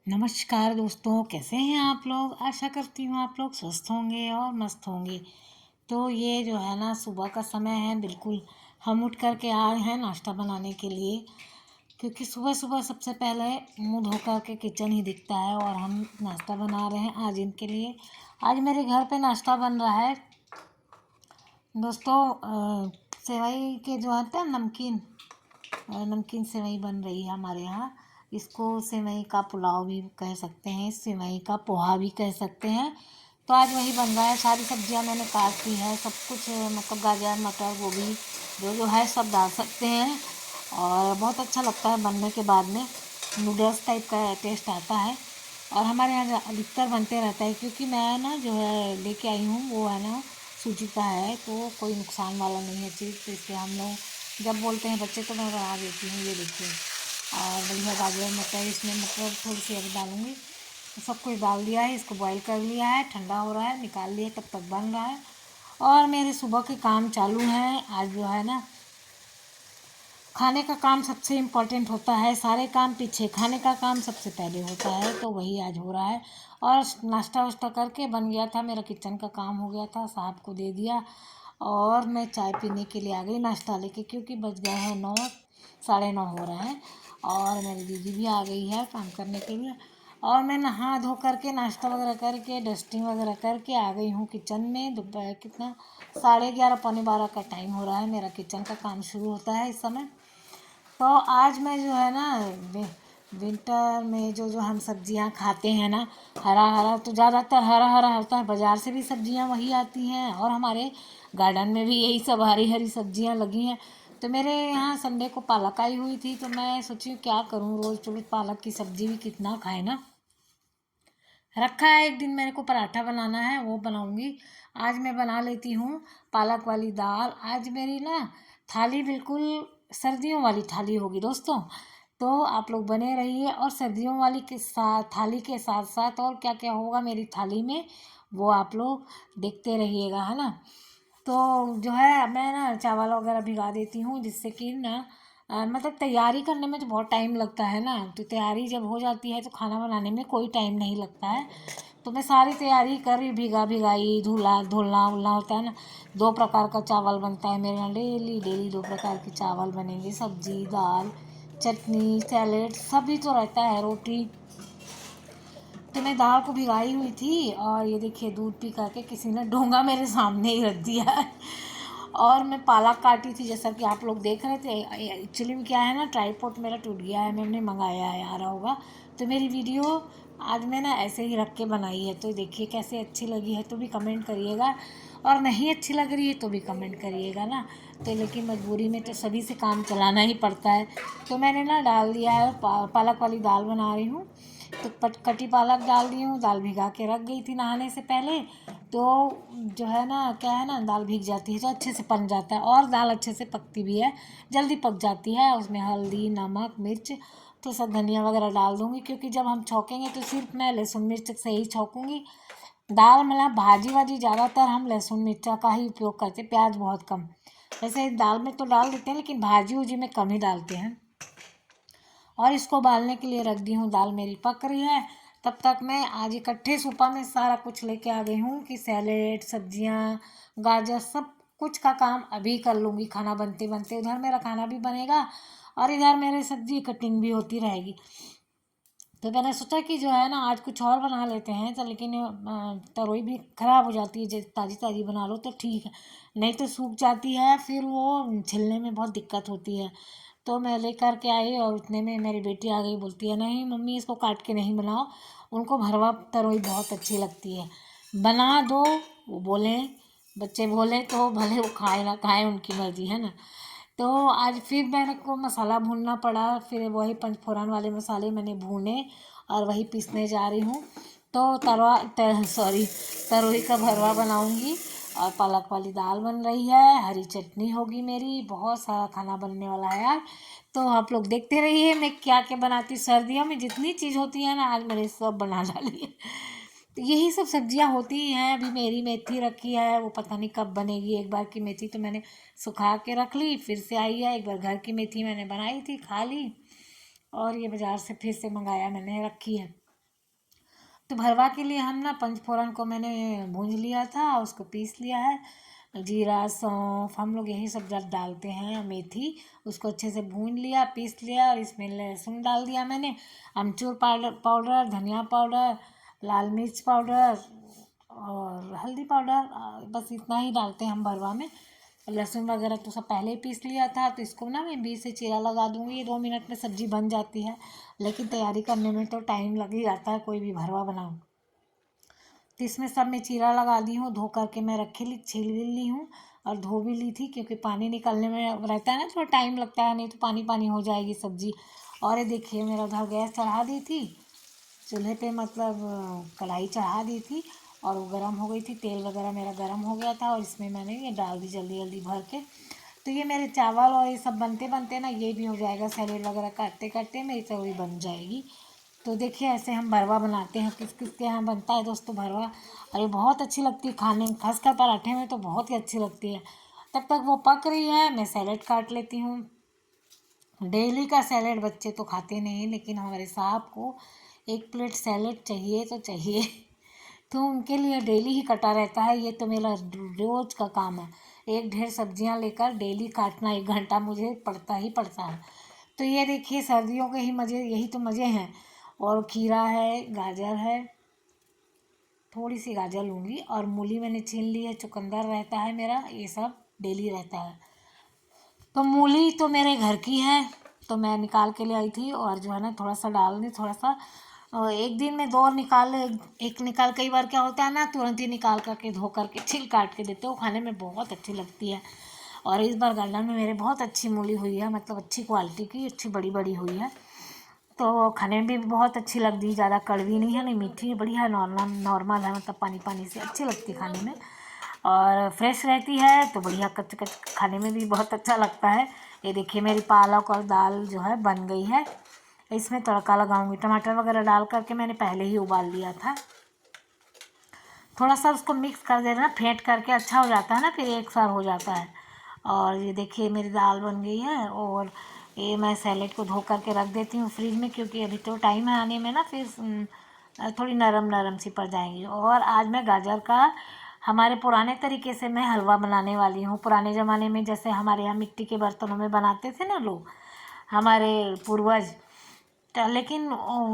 नमस्कार दोस्तों, कैसे हैं आप लोग। आशा करती हूँ आप लोग स्वस्थ होंगे और मस्त होंगे। तो ये जो है ना, सुबह का समय है। बिल्कुल हम उठ कर के आए हैं नाश्ता बनाने के लिए, क्योंकि सुबह सुबह सबसे पहले मुंह धो कर के किचन ही दिखता है। और हम नाश्ता बना रहे हैं आज इनके लिए। आज मेरे घर पे नाश्ता बन रहा है दोस्तों। सेवई के जो आते हैं नमकीन, नमकीन सेवई बन रही है हमारे यहाँ। इसको सेवई का पुलाव भी कह सकते हैं, सेवई का पोहा भी कह सकते हैं। तो आज वही बन रहा है। सारी सब्जियां मैंने काट दी है, सब कुछ मतलब गाजर मटर गोभी जो जो है सब डाल सकते हैं। और बहुत अच्छा लगता है बनने के बाद में, नूडल्स टाइप का टेस्ट आता है। और हमारे यहाँ अधिकतर बनते रहता है, क्योंकि मैं ना जो है लेके आई हूँ वो है ना सूजी का है, तो कोई नुकसान वाला नहीं है चीज़। तो इसलिए हम लोग जब बोलते हैं बच्चे तो मैं बना देती हूँ। ये देखिए, और बढ़िया गाजर मटर इसमें मतलब थोड़ी सी अभी डालूँगी। सब कुछ डाल दिया है, इसको बॉईल कर लिया है, ठंडा हो रहा है, निकाल लिया, तब तक बन रहा है। और मेरे सुबह के काम चालू हैं। आज जो है ना, खाने का काम सबसे इम्पोर्टेंट होता है। सारे काम पीछे, खाने का काम सबसे पहले होता है, तो वही आज हो रहा है। और नाश्ता वाश्ता करके बन गया था, मेरा किचन का काम हो गया था, साहब को दे दिया। और मैं चाय पीने के लिए आ गई नाश्ता लेके, क्योंकि बज गए हैं 9, 9:30 हो रहे हैं। और मेरी दीदी भी आ गई है काम करने के लिए। और मैं नहा धो करके नाश्ता वगैरह करके डस्टिंग वगैरह करके आ गई हूँ किचन में। दोपहर कितना 11:30 पौने 12 का टाइम हो रहा है। मेरा किचन का काम शुरू होता है इस समय। तो आज मैं जो है ना, विंटर में जो जो हम सब्जियां खाते हैं ना, हरा हरा, तो ज़्यादातर हरा हरा होता है। बाज़ार से भी सब्जियां वही आती हैं, और हमारे गार्डन में भी यही सब हरी हरी सब्जियां लगी हैं। तो मेरे यहाँ संडे को पालक आई हुई थी, तो मैं सोची क्या करूँ, रोज़ रोज़ पालक की सब्जी भी कितना खाए ना। रखा है, एक दिन मेरे को पराठा बनाना है, वो बनाऊंगी। आज मैं बना लेती हूँ पालक वाली दाल। आज मेरी ना थाली बिल्कुल सर्दियों वाली थाली होगी दोस्तों। तो आप लोग बने रहिए, और सर्दियों वाली के साथ थाली के साथ साथ और क्या क्या होगा मेरी थाली में, वो आप लोग देखते रहिएगा, है ना। तो जो है मैं ना चावल वगैरह भिगा देती हूँ, जिससे कि ना मतलब तैयारी करने में तो बहुत टाइम लगता है ना। तो तैयारी जब हो जाती है तो खाना बनाने में कोई टाइम नहीं लगता है। तो मैं सारी तैयारी करी, भिगा भिगाई, धुला धुलना उलना होता है ना। 2 प्रकार का चावल बनता है मेरे यहाँ, डेली डेली 2 प्रकार के चावल बनेंगे। सब्जी, दाल, चटनी, सैलेड सभी तो रहता है, रोटी। तो मैं दाल को भिगाई हुई थी, और ये देखिए दूध पी करके किसी ने डोंगा मेरे सामने ही रख दिया है। और मैं पालक काटी थी, जैसा कि आप लोग देख रहे थे। एक्चुअली में क्या है ना, ट्राईपॉड मेरा टूट गया है, मैंने मंगाया है, आ रहा होगा। तो मेरी वीडियो आज मैं ना ऐसे ही रख के बनाई है। तो देखिए कैसे अच्छी लगी है तो भी कमेंट करिएगा, और नहीं अच्छी लग रही है तो भी कमेंट करिएगा ना। तो लेकिन मजबूरी में तो सभी से काम चलाना ही पड़ता है। तो मैंने ना डाल दिया है, पालक वाली दाल बना रही हूँ। तो कटी पालक डाल दी हूँ, दाल भिगा के रख गई थी नहाने से पहले। तो जो है ना, क्या है ना, दाल भीग जाती है तो अच्छे से पक जाता है, और दाल अच्छे से पकती भी है, जल्दी पक जाती है। उसमें हल्दी, नमक, मिर्च, तो सब धनिया वगैरह डाल दूँगी, क्योंकि जब हम छौंकेंगे तो सिर्फ मैं लहसुन मिर्च से ही छौंकूँगी। दाल मतलब भाजी वाजी ज़्यादातर हम लहसुन मिर्चा का ही उपयोग करते हैं, प्याज बहुत कम। वैसे दाल में तो डाल देते हैं, लेकिन भाजी उजी में कम ही डालते हैं। और इसको उबालने के लिए रख दी हूँ। दाल मेरी पक रही है, तब तक मैं आज इकट्ठे सूपा में सारा कुछ लेके आ गई हूँ, कि सैलेड, सब्जियाँ, गाजर, सब कुछ का काम अभी कर लूँगी। खाना बनते बनते उधर मेरा खाना भी बनेगा, और इधर मेरे सब्जी कटिंग भी होती रहेगी। तो मैंने सोचा कि जो है ना आज कुछ और बना लेते हैं। तो लेकिन तरोई भी ख़राब हो जाती है, जब ताज़ी ताज़ी बना लो तो ठीक है, नहीं तो सूख जाती है, फिर वो छिलने में बहुत दिक्कत होती है। तो मैं लेकर के आई, और उतने में मेरी बेटी आ गई, बोलती है नहीं मम्मी इसको काट के नहीं बनाओ, उनको भरवा तरोई बहुत अच्छी लगती है, बना दो। वो बोले, बच्चे बोले तो भले, वो खाए ना खाए उनकी मर्जी है ना। तो आज फिर मेरे को मसाला भूनना पड़ा, फिर वही पंचफोरन वाले मसाले मैंने भूने, और वही पीसने जा रही हूँ। तो तरोई का भरवा बनाऊँगी, और पालक वाली दाल बन रही है, हरी चटनी होगी मेरी, बहुत सारा खाना बनने वाला है यार। तो आप लोग देखते रहिए मैं क्या क्या बनाती हूँ। सर्दियों में जितनी चीज़ होती है ना, आज मैंने सब बना डाली है। तो यही सब सब्जियां होती हैं। अभी मेरी मेथी रखी है, वो पता नहीं कब बनेगी। एक बार की मेथी तो मैंने सुखा के रख ली, फिर से आई है। एक बार घर की मेथी मैंने बनाई थी, खा ली, और ये बाज़ार से फिर से मंगाया मैंने, रखी है। तो भरवा के लिए हम ना पंचफोरन को मैंने भूंज लिया था, उसको पीस लिया है। जीरा सौंफ हम लोग यही सब जब डालते हैं, मेथी, उसको अच्छे से भून लिया, पीस लिया, और इसमें लहसुन डाल दिया मैंने, अमचूर पाउडर, धनिया पाउडर, लाल मिर्च पाउडर और हल्दी पाउडर, बस इतना ही डालते हैं हम भरवा में। लहसुन वगैरह तो सब पहले ही पीस लिया था, तो इसको ना मैं बीच से चीरा लगा दूँगी। ये 2 मिनट में सब्ज़ी बन जाती है, लेकिन तैयारी करने में तो टाइम लग ही जाता है, कोई भी भरवा बनाओ। तो इसमें सब मैं चीरा लगा दी हूँ, धो करके मैं रखी ली, छील भी ली हूँ और धो भी ली थी, क्योंकि पानी निकलने में रहता है ना, थोड़ा टाइम लगता है, नहीं तो पानी पानी हो जाएगी सब्ज़ी। और ये देखिए मेरा उधर गैस चढ़ा दी थी, चूल्हे पे मतलब कढ़ाई चढ़ा दी थी, और वो गर्म हो गई थी, तेल वगैरह मेरा गर्म हो गया था, और इसमें मैंने ये डाल दी जल्दी जल्दी भर के। तो ये मेरे चावल और ये सब बनते बनते ना ये भी हो जाएगा, सैलेड वगैरह काटते काटते मेरी सब्जी बन जाएगी। तो देखिए ऐसे हम भरवा बनाते हैं, किस किस के यहाँ बनता है दोस्तों भरवा, और ये बहुत अच्छी लगती है खाने में, खासकर पराठे में तो बहुत ही अच्छी लगती है। तब तक वो पक रही है, मैं सैलेड काट लेती हूँ। डेली का सैलेड बच्चे तो खाते नहीं, लेकिन हमारे साहब को एक प्लेट सैलेड चाहिए तो चाहिए। तो उनके लिए डेली ही कटा रहता है, ये तो मेरा रोज का काम है। एक ढेर सब्जियां लेकर डेली काटना, 1 घंटा मुझे पड़ता ही पड़ता है। तो ये देखिए सर्दियों के ही मज़े, यही तो मज़े हैं। और खीरा है, गाजर है, थोड़ी सी गाजर लूँगी, और मूली मैंने छीन ली है, चुकंदर रहता है मेरा, ये सब डेली रहता है। तो मूली तो मेरे घर की है, तो मैं निकाल के ले आई थी, और जो है ना थोड़ा सा डाल दी, थोड़ा सा, और एक दिन में 2 निकाल, एक निकाल, कई बार क्या होता है ना तुरंत ही निकाल करके धो करके छिल काट के देते हो, खाने में बहुत अच्छी लगती है। और इस बार गार्डन में मेरे बहुत अच्छी मूली हुई है, मतलब अच्छी क्वालिटी की, अच्छी बड़ी बड़ी हुई है, तो खाने में भी बहुत अच्छी लगती है। ज़्यादा कड़वी नहीं है, नहीं मीठी है, बढ़िया नॉर्मल नॉर्मल है, मतलब पानी पानी से अच्छी लगती है खाने में, और फ्रेश रहती है, तो बढ़िया कच कच खाने में भी बहुत अच्छा लगता है। ये देखिए मेरी पालक और दाल जो है बन गई है। इसमें तड़का लगाऊंगी, टमाटर वगैरह डाल करके मैंने पहले ही उबाल लिया था। थोड़ा सा उसको मिक्स कर देना, फेंट करके अच्छा हो जाता है ना, फिर एक सार हो जाता है। और ये देखिए मेरी दाल बन गई है, और ये मैं सैलेड को धो करके रख देती हूँ फ्रिज में, क्योंकि अभी तो टाइम है आने में ना, फिर थोड़ी नरम नरम सी पड़ जाएंगी। और आज मैं गाजर का हमारे पुराने तरीके से मैं हलवा बनाने वाली हूँ। पुराने ज़माने में जैसे हमारे यहाँ मिट्टी के बर्तनों में बनाते थे ना लोग, हमारे पूर्वज, लेकिन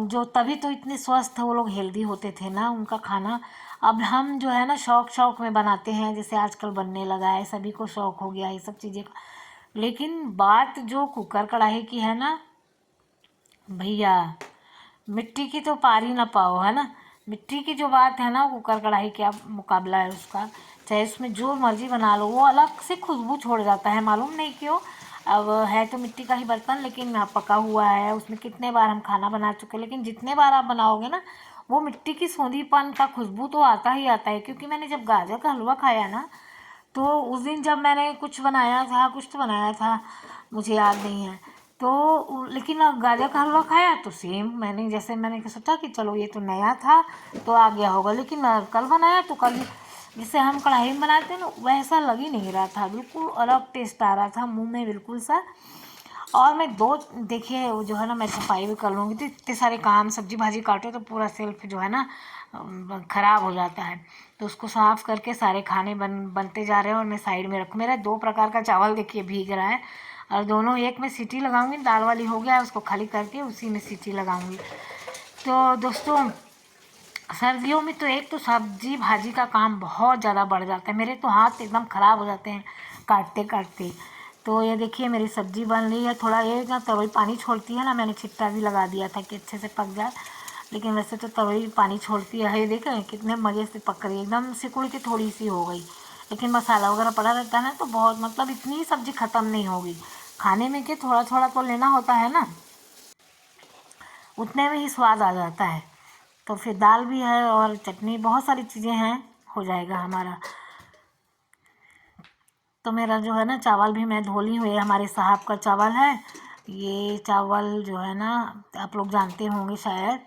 जो तभी तो इतने स्वस्थ वो लोग, हेल्दी होते थे ना, उनका खाना। अब हम जो है ना शौक शौक में बनाते हैं, जैसे आजकल बनने लगा है, सभी को शौक हो गया ये सब चीज़ें का। लेकिन बात जो कुकर कढ़ाई की है ना भैया, मिट्टी की तो पार ही ना पाओ, है ना। मिट्टी की जो बात है ना, कुकर कढ़ाई क्या मुकाबला है उसका। चाहे उसमें जो मर्जी बना लो, वो अलग से खुशबू छोड़ जाता है, मालूम नहीं क्यों। अब है तो मिट्टी का ही बर्तन, लेकिन पका हुआ है, उसमें कितने बार हम खाना बना चुके हैं, लेकिन जितने बार आप बनाओगे ना, वो मिट्टी की सोंधीपन का खुशबू तो आता ही आता है। क्योंकि मैंने जब गाजर का हलवा खाया ना, तो उस दिन जब मैंने कुछ बनाया था, कुछ तो बनाया था, मुझे याद नहीं है, तो लेकिन गाजर का हलवा खाया तो सेम, मैंने जैसे मैंने सोचा कि चलो ये तो नया था तो आ गया होगा, लेकिन कल बनाया तो कल जिसे हम कढ़ाई में बनाते हैं ना, वैसा लग ही नहीं रहा था, बिल्कुल अलग टेस्ट आ रहा था मुंह में, बिल्कुल सा। और मैं दो, देखिए वो जो है ना, मैं सफाई भी कर लूँगी, तो इतने सारे काम, सब्जी भाजी काटो तो पूरा सेल्फ जो है ना ख़राब हो जाता है। तो उसको साफ़ करके सारे खाने बनते जा रहे हैं, और मैं साइड में रखूँ। मेरा 2 प्रकार का चावल देखिए भीग रहा है, और दोनों, एक में सीटी लगाऊंगी, दाल वाली हो गया, उसको खाली करके उसी में सीटी लगाऊंगी। तो दोस्तों सर्दियों में तो एक तो सब्जी भाजी का काम बहुत ज़्यादा बढ़ जाता है, मेरे तो हाथ एकदम ख़राब हो जाते हैं काटते काटते। तो ये देखिए मेरी सब्जी बन रही है, थोड़ा ये ना तवई पानी छोड़ती है ना, मैंने छिट्टा भी लगा दिया था कि अच्छे से पक जाए, लेकिन वैसे तो तवई पानी छोड़ती है। ये देखें कितने मज़े से पक रही है, एकदम सिकुड़ के थोड़ी सी हो गई, लेकिन मसाला वगैरह पड़ा रहता है ना, तो बहुत, मतलब इतनी सब्जी ख़त्म नहीं होगी। खाने में के थोड़ा थोड़ा तो लेना होता है ना, उतने में ही स्वाद आ जाता है। तो फिर दाल भी है और चटनी, बहुत सारी चीज़ें हैं, हो जाएगा हमारा। तो मेरा जो है ना चावल भी मैं धो ली हूँ, ये हमारे साहब का चावल है। ये चावल जो है ना आप लोग जानते होंगे शायद,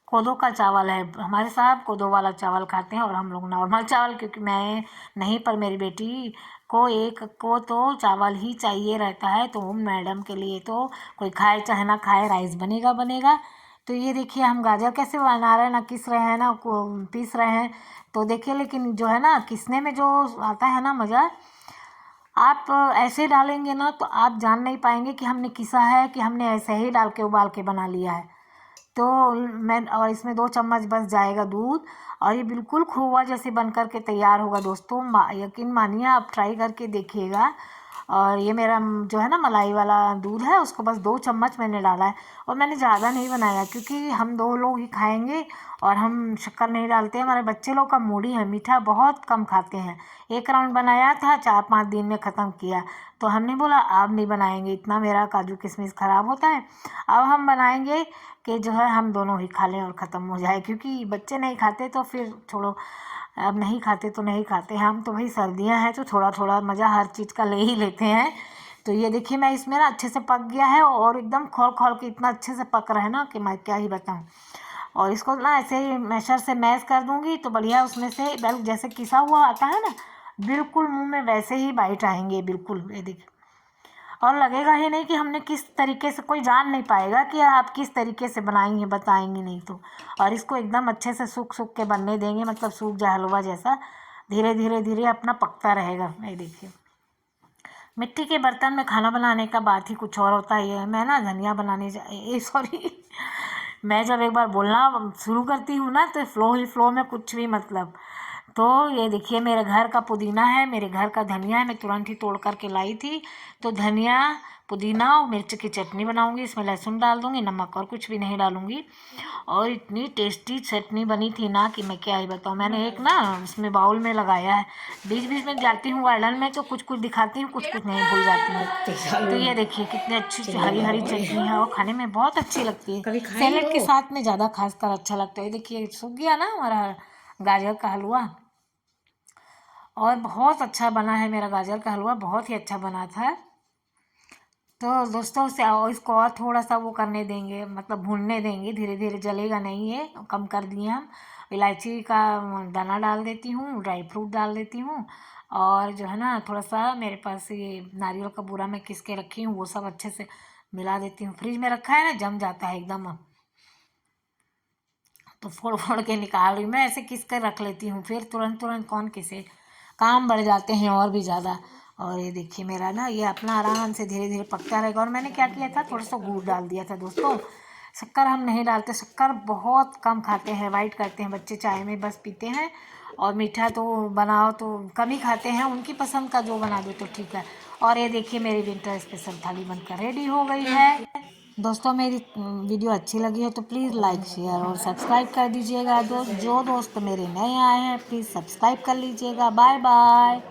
कोदो का चावल है। हमारे साहब कोदो वाला चावल खाते हैं, और हम लोग नॉर्मल चावल, क्योंकि मैं नहीं, पर मेरी बेटी को एक को तो चावल ही चाहिए रहता है, तो मैडम के लिए तो कोई खाए चाहे ना खाए राइस बनेगा बनेगा। तो ये देखिए हम गाजर कैसे बना रहे हैं, ना किस रहे हैं ना पीस रहे हैं। तो देखिए लेकिन जो है ना किसने में जो आता है ना मज़ा, आप ऐसे डालेंगे ना तो आप जान नहीं पाएंगे कि हमने किसा है कि हमने ऐसे ही डाल के उबाल के बना लिया है। तो मैं और इसमें 2 चम्मच बस जाएगा दूध, और ये बिल्कुल खोआ जैसे बन कर के तैयार होगा दोस्तों। यकीन मानिए, आप ट्राई करके देखिएगा। और ये मेरा जो है ना मलाई वाला दूध है, उसको बस 2 चम्मच मैंने डाला है। और मैंने ज़्यादा नहीं बनाया क्योंकि हम 2 लोग ही खाएंगे, और हम शक्कर नहीं डालते। हमारे बच्चे लोग का मूड ही है, मीठा बहुत कम खाते हैं। एक राउंड बनाया था, 4-5 दिन में ख़त्म किया। तो हमने बोला अब नहीं बनाएंगे, इतना मेरा काजू किशमिश ख़राब होता है। अब हम बनाएंगे कि जो है हम दोनों ही खा लें और ख़त्म हो जाए, क्योंकि बच्चे नहीं खाते तो फिर छोड़ो, अब नहीं खाते तो नहीं खाते। हम तो भाई सर्दियां हैं तो थोड़ा थोड़ा मज़ा हर चीज़ का ले ही लेते हैं। तो ये देखिए मैं इसमें ना अच्छे से पक गया है, और एकदम खोल खोल के इतना अच्छे से पक रहा है ना कि मैं क्या ही बताऊँ। और इसको ना ऐसे ही मैशर से मैश कर दूंगी तो बढ़िया उसमें से जैसे किसा हुआ आता है ना, बिल्कुल मुंह में वैसे ही बाइट आएंगे बिल्कुल। ये देखिए, और लगेगा ही नहीं कि हमने किस तरीके से, कोई जान नहीं पाएगा कि आप किस तरीके से बनाई हैं, बताएंगी नहीं तो। और इसको एकदम अच्छे से सूख सूख के बनने देंगे, मतलब सूख जाए हलवा जैसा, धीरे धीरे धीरे अपना पकता रहेगा। ये देखिए, मिट्टी के बर्तन में खाना बनाने का बात ही कुछ और होता है। मैं ना धनिया बनाने सॉरी मैं जब एक बार बोलना शुरू करती हूँ ना तो फ्लो में कुछ भी मतलब। तो ये देखिए मेरे घर का पुदीना है, मेरे घर का धनिया है, मैं तुरंत ही तोड़ करके लाई थी। तो धनिया, पुदीना और मिर्च की चटनी बनाऊंगी, इसमें लहसुन डाल दूंगी, नमक और कुछ भी नहीं डालूंगी। और इतनी टेस्टी चटनी बनी थी ना कि मैं क्या ही बताऊँ। मैंने एक ना उसमें बाउल में लगाया है, बीच बीच में जाती हूँ गार्डन में तो कुछ कुछ दिखाती हूँ, कुछ कुछ नहीं भूल जाती हूँ। तो ये देखिए कितनी अच्छी हरी हरी चटनी है, और खाने में बहुत अच्छी लगती है। सैलेड के साथ में ज़्यादा खासकर अच्छा लगता है। देखिए सूख गया ना हमारा गाजर का हलवा, और बहुत अच्छा बना है मेरा गाजर का हलवा, बहुत ही अच्छा बना था। तो दोस्तों से और इसको और थोड़ा सा वो करने देंगे, मतलब भूनने देंगे, धीरे धीरे जलेगा नहीं, ये कम कर दिए हम। इलायची का दाना डाल देती हूँ, ड्राई फ्रूट डाल देती हूँ, और जो है ना थोड़ा सा मेरे पास ये नारियल का बूरा मैं किस के रखी हूँ, वो सब अच्छे से मिला देती हूँ। फ्रिज में रखा है ना, जम जाता है एकदम। तो फोड़ फोड़ के निकाल रही मैं, ऐसे किस कर रख लेती हूँ, फिर तुरंत तुरंत कौन किसे, काम बढ़ जाते हैं और भी ज़्यादा। और ये देखिए मेरा ना ये अपना आराम से धीरे धीरे पकता रहेगा। और मैंने क्या किया था, थोड़ा सा गुड़ डाल दिया था दोस्तों। शक्कर हम नहीं डालते, शक्कर बहुत कम खाते हैं, अवॉइड करते हैं बच्चे, चाय में बस पीते हैं। और मीठा तो बनाओ तो कम ही खाते हैं, उनकी पसंद का जो बना दो तो ठीक है। और ये देखिए मेरी विंटर स्पेशल थाली बनकर रेडी हो गई है। दोस्तों मेरी वीडियो अच्छी लगी है तो प्लीज़ लाइक शेयर और सब्सक्राइब कर दीजिएगा। जो दोस्त मेरे नए आए हैं प्लीज़ सब्सक्राइब कर लीजिएगा। Bye bye.